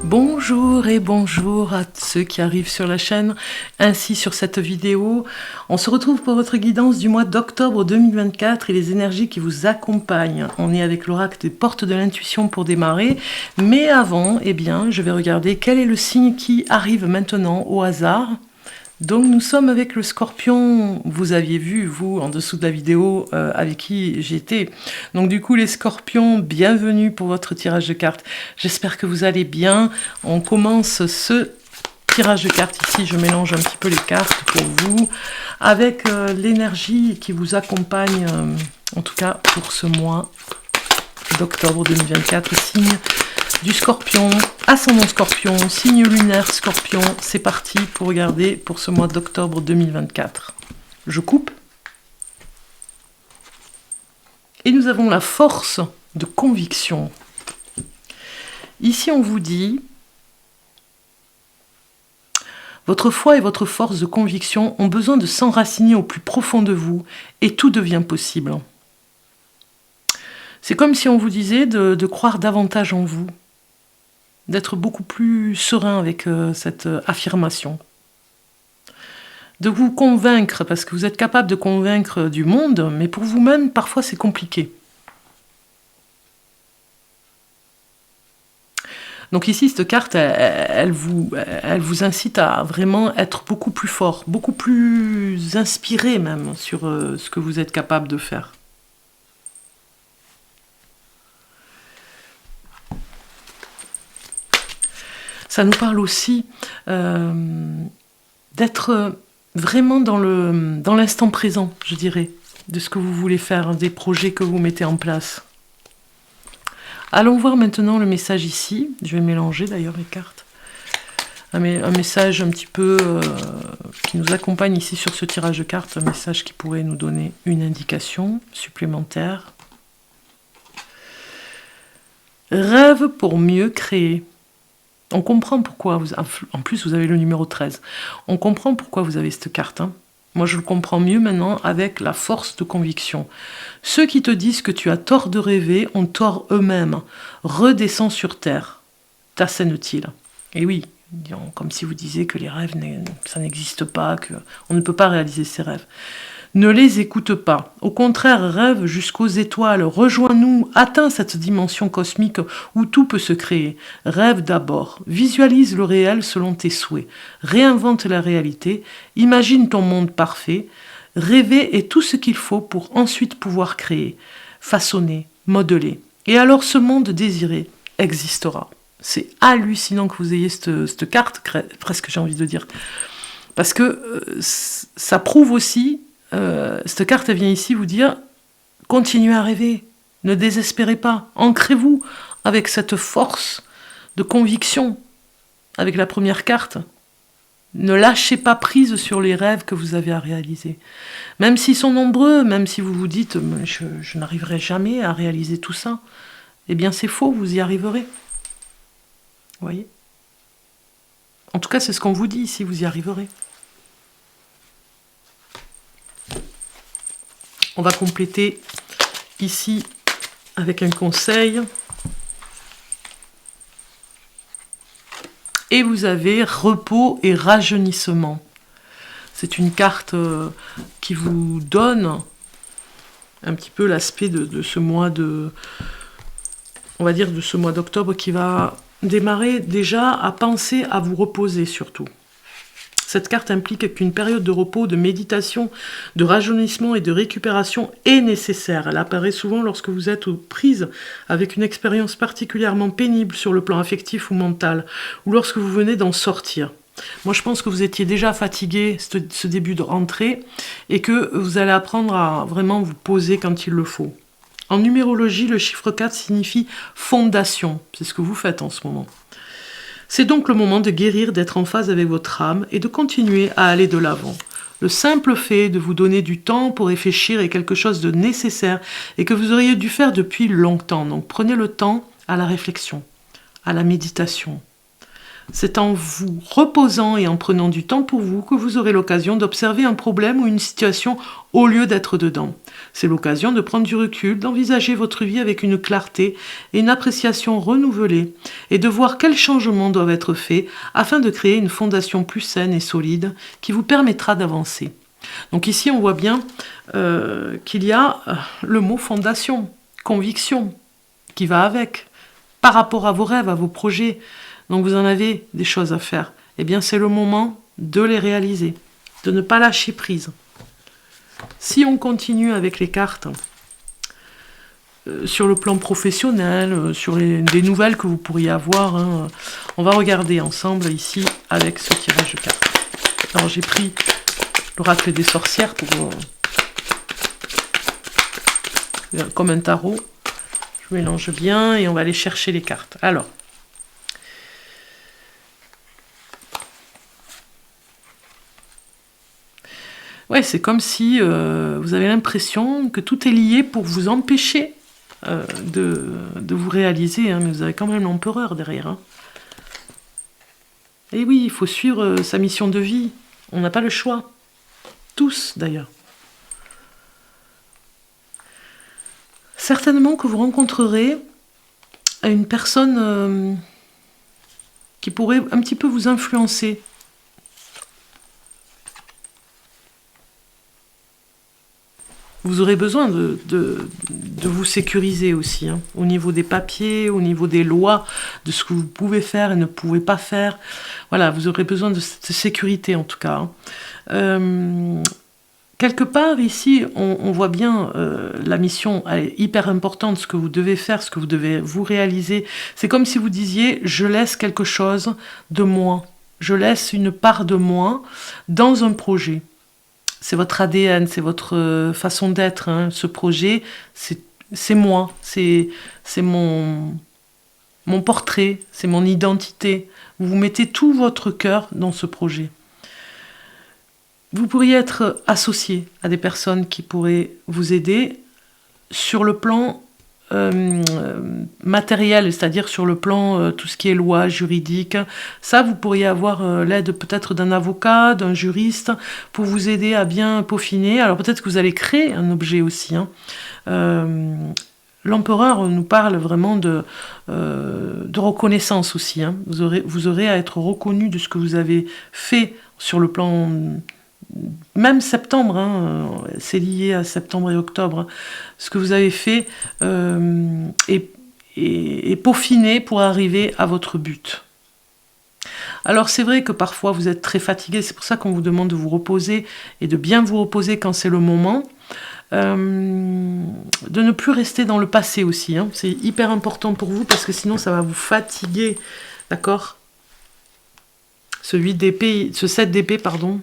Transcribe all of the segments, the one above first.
Bonjour et bonjour à ceux qui arrivent sur la chaîne, ainsi sur cette vidéo. On se retrouve pour votre guidance du mois d'octobre 2024 et les énergies qui vous accompagnent. On est avec l'oracle des portes de l'intuition pour démarrer. Mais avant, eh bien, je vais regarder quel est le signe qui arrive maintenant au hasard. Donc nous sommes avec le Scorpion, vous aviez vu, vous, en dessous de la vidéo avec qui j'étais. Donc du coup, les Scorpions, bienvenue pour votre tirage de cartes. J'espère que vous allez bien. On commence ce tirage de cartes ici, je mélange un petit peu les cartes pour vous, avec l'énergie qui vous accompagne, en tout cas pour ce mois d'octobre 2024, signe du Scorpion, ascendant Scorpion, signe lunaire Scorpion. C'est parti pour regarder pour ce mois d'octobre 2024. Je coupe. Et nous avons la force de conviction. Ici, on vous dit, votre foi et votre force de conviction ont besoin de s'enraciner au plus profond de vous et tout devient possible. C'est comme si on vous disait de croire davantage en vous, d'être beaucoup plus serein avec cette affirmation. De vous convaincre, parce que vous êtes capable de convaincre du monde, mais pour vous-même, parfois c'est compliqué. Donc ici, cette carte, elle vous incite à vraiment être beaucoup plus fort, beaucoup plus inspiré même sur ce que vous êtes capable de faire. Ça nous parle aussi d'être vraiment dans l'instant présent, je dirais, de ce que vous voulez faire, des projets que vous mettez en place. Allons voir maintenant le message ici. Je vais mélanger d'ailleurs les cartes. Un message un petit peu qui nous accompagne ici sur ce tirage de cartes, un message qui pourrait nous donner une indication supplémentaire. Rêve pour mieux créer. On comprend pourquoi, en plus vous avez le numéro 13, on comprend pourquoi vous avez cette carte. Hein. Moi je le comprends mieux maintenant avec la force de conviction. Ceux qui te disent que tu as tort de rêver ont tort eux-mêmes. Redescends sur terre, t'assène-t-il. Et oui, comme si vous disiez que les rêves, ça n'existe pas, qu'on ne peut pas réaliser ses rêves. Ne les écoute pas. Au contraire, rêve jusqu'aux étoiles. Rejoins-nous. Atteins cette dimension cosmique où tout peut se créer. Rêve d'abord. Visualise le réel selon tes souhaits. Réinvente la réalité. Imagine ton monde parfait. Rêver est tout ce qu'il faut pour ensuite pouvoir créer, façonner, modeler. Et alors ce monde désiré existera. C'est hallucinant que vous ayez cette carte, presque j'ai envie de dire. Parce que ça prouve aussi... cette carte elle vient ici vous dire continuez à rêver, ne désespérez pas, ancrez-vous avec cette force de conviction avec la première carte. Ne lâchez pas prise sur les rêves que vous avez à réaliser, même s'ils sont nombreux, même si vous vous dites je n'arriverai jamais à réaliser tout ça, eh bien c'est faux, vous y arriverez. Vous voyez, en tout cas c'est ce qu'on vous dit ici, vous y arriverez. On va compléter ici avec un conseil. Et vous avez repos et rajeunissement. C'est une carte qui vous donne un petit peu l'aspect de ce mois on va dire de ce mois d'octobre qui va démarrer déjà à penser à vous reposer surtout. Cette carte implique qu'une période de repos, de méditation, de rajeunissement et de récupération est nécessaire. Elle apparaît souvent lorsque vous êtes aux prises avec une expérience particulièrement pénible sur le plan affectif ou mental, ou lorsque vous venez d'en sortir. Moi, je pense que vous étiez déjà fatigué ce début de rentrée et que vous allez apprendre à vraiment vous poser quand il le faut. En numérologie, le chiffre 4 signifie fondation. C'est ce que vous faites en ce moment. C'est donc le moment de guérir, d'être en phase avec votre âme et de continuer à aller de l'avant. Le simple fait de vous donner du temps pour réfléchir est quelque chose de nécessaire et que vous auriez dû faire depuis longtemps. Donc prenez le temps à la réflexion, à la méditation. C'est en vous reposant et en prenant du temps pour vous que vous aurez l'occasion d'observer un problème ou une situation au lieu d'être dedans. C'est l'occasion de prendre du recul, d'envisager votre vie avec une clarté et une appréciation renouvelée et de voir quels changements doivent être faits afin de créer une fondation plus saine et solide qui vous permettra d'avancer. Donc ici, on voit bien qu'il y a le mot fondation, conviction, qui va avec, par rapport à vos rêves, à vos projets. Donc vous en avez des choses à faire. Eh bien, c'est le moment de les réaliser, de ne pas lâcher prise. Si on continue avec les cartes, sur le plan professionnel, sur des nouvelles que vous pourriez avoir, hein, on va regarder ensemble ici avec ce tirage de cartes. Alors j'ai pris l'oracle des sorcières pour comme un tarot. Je mélange bien et on va aller chercher les cartes. Alors, ouais, c'est comme si vous avez l'impression que tout est lié pour vous empêcher de vous réaliser, hein, mais vous avez quand même l'empereur derrière. Hein. Et oui, il faut suivre sa mission de vie. On n'a pas le choix. Tous, d'ailleurs. Certainement que vous rencontrerez une personne qui pourrait un petit peu vous influencer. Vous aurez besoin de vous sécuriser aussi, hein, au niveau des papiers, au niveau des lois, de ce que vous pouvez faire et ne pouvez pas faire. Voilà, vous aurez besoin de cette sécurité en tout cas. Hein. Quelque part ici, on voit bien la mission, elle est hyper importante, ce que vous devez faire, ce que vous devez vous réaliser. C'est comme si vous disiez, je laisse quelque chose de moi, je laisse une part de moi dans un projet. C'est votre ADN, c'est votre façon d'être. Hein. Ce projet, c'est moi, c'est mon portrait, c'est mon identité. Vous mettez tout votre cœur dans ce projet. Vous pourriez être associé à des personnes qui pourraient vous aider sur le plan matériel, c'est-à-dire sur le plan tout ce qui est loi, juridique. Ça, vous pourriez avoir l'aide peut-être d'un avocat, d'un juriste, pour vous aider à bien peaufiner. Alors peut-être que vous allez créer un objet aussi. Hein. L'empereur nous parle vraiment de reconnaissance aussi. Hein. Vous aurez à être reconnu de ce que vous avez fait sur le plan... Même septembre, hein, c'est lié à septembre et octobre, hein, ce que vous avez fait et peaufiné pour arriver à votre but. Alors c'est vrai que parfois vous êtes très fatigué, c'est pour ça qu'on vous demande de vous reposer et de bien vous reposer quand c'est le moment. De ne plus rester dans le passé aussi, hein. C'est hyper important pour vous parce que sinon ça va vous fatiguer, d'accord ? Ce 7 d'épée, pardon.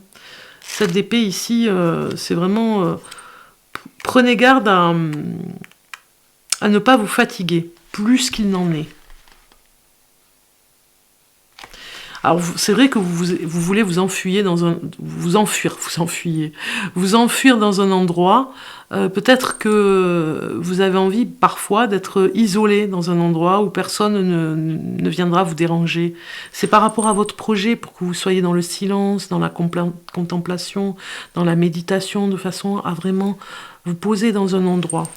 Cette épée ici, c'est vraiment... prenez garde à ne pas vous fatiguer, plus qu'il n'en est. Alors, c'est vrai que vous voulez vous enfuir dans un... Vous enfuir dans un endroit. Peut-être que vous avez envie, parfois, d'être isolé dans un endroit où personne ne viendra vous déranger. C'est par rapport à votre projet, pour que vous soyez dans le silence, dans la contemplation, dans la méditation, de façon à vraiment vous poser dans un endroit.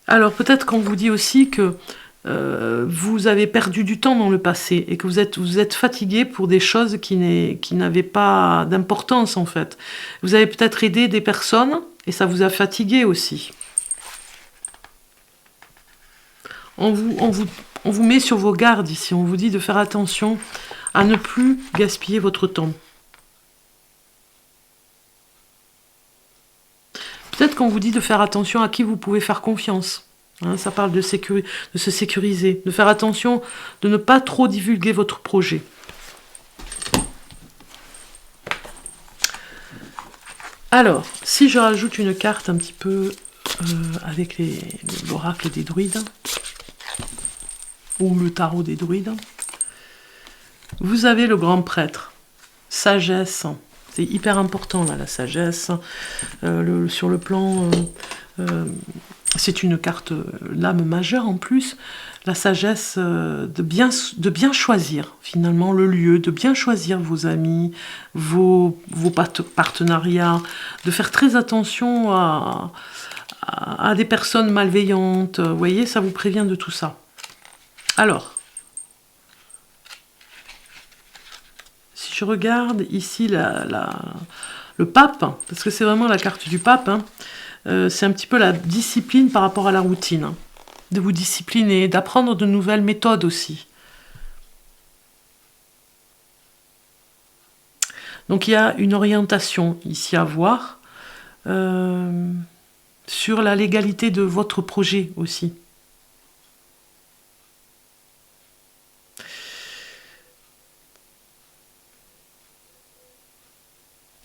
Alors peut-être qu'on vous dit aussi que vous avez perdu du temps dans le passé et que vous êtes fatigué pour des choses qui n'avaient pas d'importance en fait. Vous avez peut-être aidé des personnes et ça vous a fatigué aussi. On vous met sur vos gardes ici, on vous dit de faire attention à ne plus gaspiller votre temps. Peut-être qu'on vous dit de faire attention à qui vous pouvez faire confiance. Hein, ça parle de se sécuriser, de faire attention, de ne pas trop divulguer votre projet. Alors, si je rajoute une carte un petit peu avec l'oracle des druides, ou le tarot des druides, vous avez le grand prêtre, sagesse, C'est hyper important, là, la sagesse. Sur le plan... c'est une carte l'âme majeure en plus. La sagesse de bien choisir, finalement, le lieu, de bien choisir vos amis, vos partenariats, de faire très attention à des personnes malveillantes. Vous voyez, ça vous prévient de tout ça. Alors, si je regarde ici le pape, parce que c'est vraiment la carte du pape, hein, c'est un petit peu la discipline par rapport à la routine. Hein, de vous discipliner, d'apprendre de nouvelles méthodes aussi. Donc il y a une orientation ici à voir sur la légalité de votre projet aussi.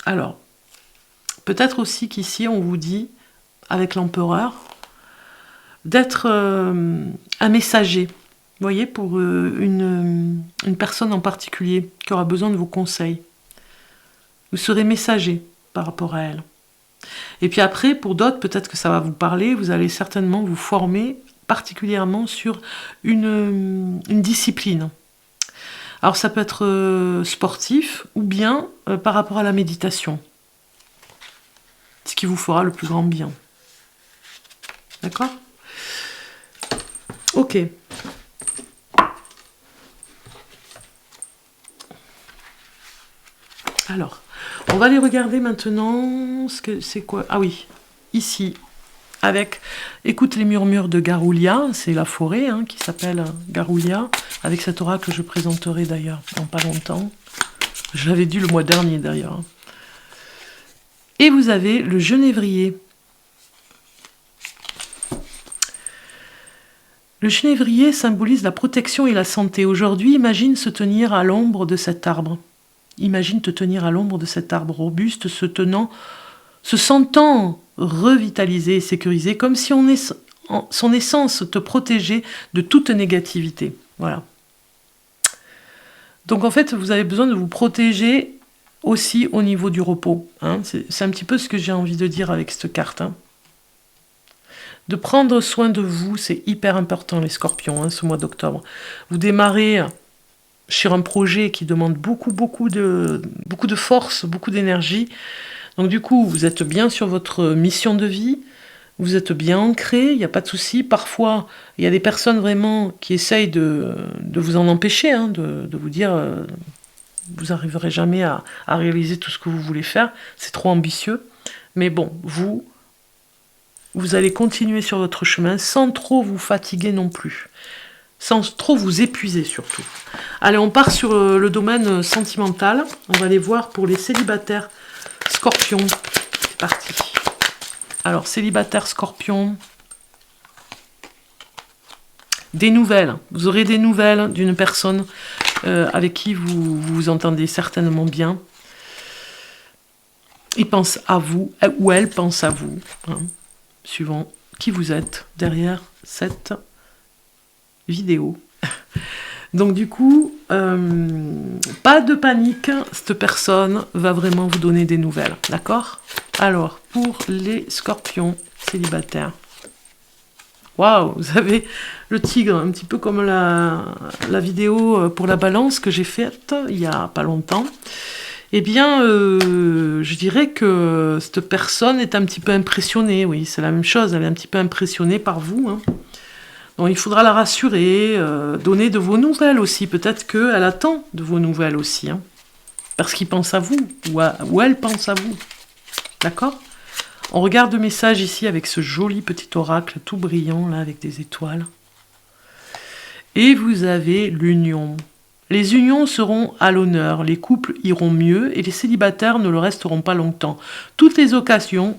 Alors, peut-être aussi qu'ici on vous dit, avec l'empereur, d'être un messager, vous voyez, pour une personne en particulier qui aura besoin de vos conseils. Vous serez messager par rapport à elle. Et puis après, pour d'autres, peut-être que ça va vous parler, vous allez certainement vous former particulièrement sur une discipline. Alors ça peut être sportif ou bien par rapport à la méditation. Ce qui vous fera le plus grand bien. D'accord ? Ok. Alors, on va aller regarder maintenant ce que c'est quoi. Ah oui, ici, avec écoute les murmures de Garoulia, c'est la forêt hein, qui s'appelle Garoulia, avec cet oracle que je présenterai d'ailleurs dans pas longtemps. Je l'avais dit le mois dernier d'ailleurs. Et vous avez le genévrier. Le genévrier symbolise la protection et la santé. Aujourd'hui, imagine se tenir à l'ombre de cet arbre. Imagine te tenir à l'ombre de cet arbre robuste, se sentant revitalisé et sécurisé, comme si son essence te protégeait de toute négativité. Voilà. Donc en fait, vous avez besoin de vous protéger aussi au niveau du repos. Hein. C'est un petit peu ce que j'ai envie de dire avec cette carte. Hein. De prendre soin de vous, c'est hyper important les scorpions, hein, ce mois d'octobre. Vous démarrez sur un projet qui demande beaucoup de force, beaucoup d'énergie. Donc du coup, vous êtes bien sur votre mission de vie, vous êtes bien ancré, il n'y a pas de souci. Parfois, il y a des personnes vraiment qui essayent de vous en empêcher, hein, de vous dire vous n'arriverez jamais à réaliser tout ce que vous voulez faire, c'est trop ambitieux. Mais bon, vous allez continuer sur votre chemin sans trop vous fatiguer non plus. Sans trop vous épuiser surtout. Allez, on part sur le domaine sentimental. On va aller voir pour les célibataires scorpions. C'est parti. Alors, célibataire scorpion. Des nouvelles. Vous aurez des nouvelles d'une personne avec qui vous vous entendez certainement bien. Il pense à vous, ou elle pense à vous. Hein. Suivant qui vous êtes derrière cette vidéo. Donc du coup, pas de panique, cette personne va vraiment vous donner des nouvelles, d'accord? Alors, pour les scorpions célibataires, waouh, vous avez le tigre, un petit peu comme la vidéo pour la balance que j'ai faite il y a pas longtemps. Eh bien, je dirais que cette personne est un petit peu impressionnée, oui, c'est la même chose, elle est un petit peu impressionnée par vous. Hein. Donc il faudra la rassurer, donner de vos nouvelles aussi, peut-être qu'elle attend de vos nouvelles aussi, hein, parce qu'il pense à vous, ou elle pense à vous, d'accord? On regarde le message ici avec ce joli petit oracle tout brillant, là, avec des étoiles. Et vous avez l'union. Les unions seront à l'honneur, les couples iront mieux et les célibataires ne le resteront pas longtemps. Toutes les occasions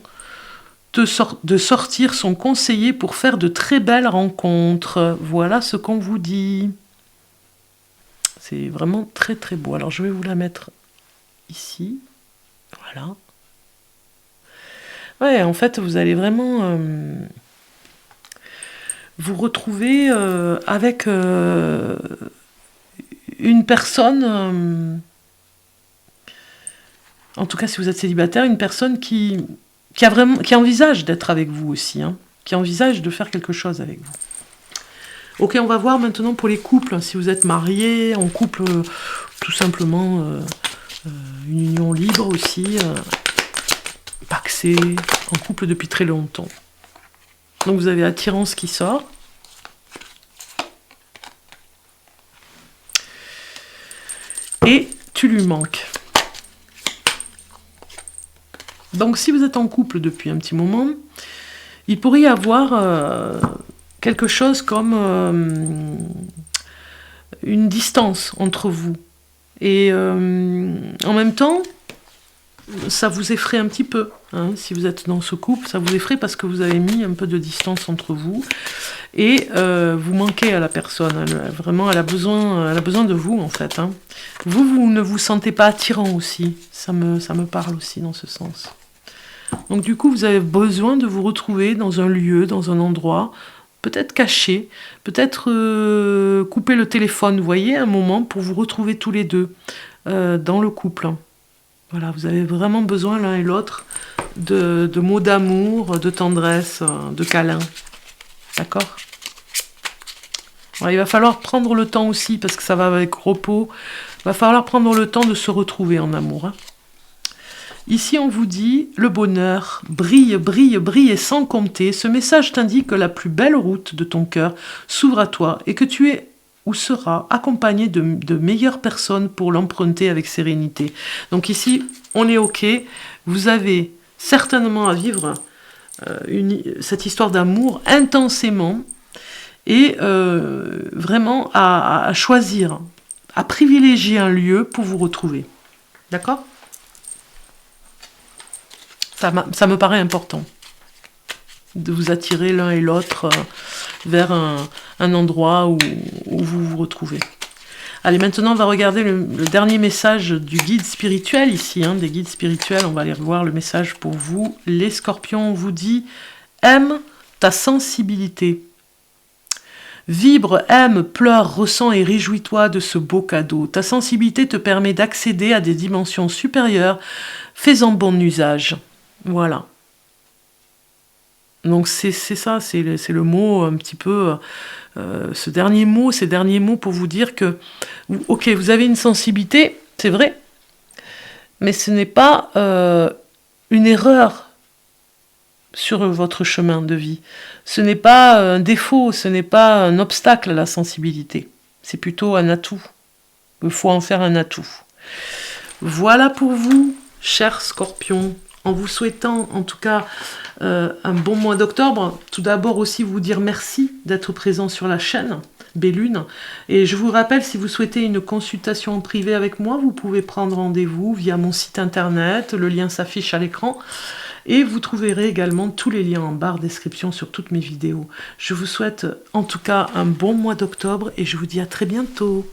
de sortir sont conseillées pour faire de très belles rencontres. Voilà ce qu'on vous dit. C'est vraiment très très beau. Alors je vais vous la mettre ici. Voilà. Ouais, en fait, vous allez vraiment vous retrouver avec une personne en tout cas si vous êtes célibataire, une personne qui envisage d'être avec vous aussi, hein, qui envisage de faire quelque chose avec vous. Ok, on va voir maintenant pour les couples, si vous êtes mariés, en couple, tout simplement, une union libre aussi, paxé, en couple depuis très longtemps. Donc vous avez attirance qui sort. Et tu lui manques. Donc si vous êtes en couple depuis un petit moment, il pourrait y avoir quelque chose comme une distance entre vous. Et en même temps, ça vous effraie un petit peu. Hein, si vous êtes dans ce couple, ça vous effraie parce que vous avez mis un peu de distance entre vous. Et vous manquez à la personne. Vraiment, elle a besoin de vous, en fait. Hein. Vous ne vous sentez pas attirant aussi. Ça me parle aussi dans ce sens. Donc du coup, vous avez besoin de vous retrouver dans un lieu, dans un endroit, peut-être caché, peut-être couper le téléphone, vous voyez, un moment pour vous retrouver tous les deux dans le couple. Voilà, vous avez vraiment besoin l'un et l'autre de mots d'amour, de tendresse, de câlins. D'accord ? Alors, il va falloir prendre le temps aussi, parce que ça va avec repos, il va falloir prendre le temps de se retrouver en amour. Hein. Ici, on vous dit, le bonheur brille, brille, brille et sans compter. Ce message t'indique que la plus belle route de ton cœur s'ouvre à toi et que tu es ou seras accompagné de meilleures personnes pour l'emprunter avec sérénité. Donc ici, on est OK. Vous avez certainement à vivre cette histoire d'amour intensément et vraiment à choisir, à privilégier un lieu pour vous retrouver. D'accord ? Ça me paraît important de vous attirer l'un et l'autre vers un endroit où vous vous retrouvez. Allez, maintenant, on va regarder le dernier message du guide spirituel ici, hein, des guides spirituels. On va aller revoir le message pour vous. Les scorpions, on vous dit « Aime ta sensibilité ». Vibre, aime, pleure, ressens et réjouis-toi de ce beau cadeau. Ta sensibilité te permet d'accéder à des dimensions supérieures. Fais-en bon usage. Voilà. Donc c'est ça, c'est le mot un petit peu, ces derniers mots pour vous dire que, ok, vous avez une sensibilité, c'est vrai, mais ce n'est pas une erreur sur votre chemin de vie. Ce n'est pas un défaut, ce n'est pas un obstacle à la sensibilité. C'est plutôt un atout. Il faut en faire un atout. Voilà pour vous, chers scorpions. En vous souhaitant en tout cas un bon mois d'octobre. Tout d'abord aussi vous dire merci d'être présent sur la chaîne Bellune. Et je vous rappelle, si vous souhaitez une consultation en privé avec moi, vous pouvez prendre rendez-vous via mon site internet. Le lien s'affiche à l'écran. Et vous trouverez également tous les liens en barre description sur toutes mes vidéos. Je vous souhaite en tout cas un bon mois d'octobre et je vous dis à très bientôt.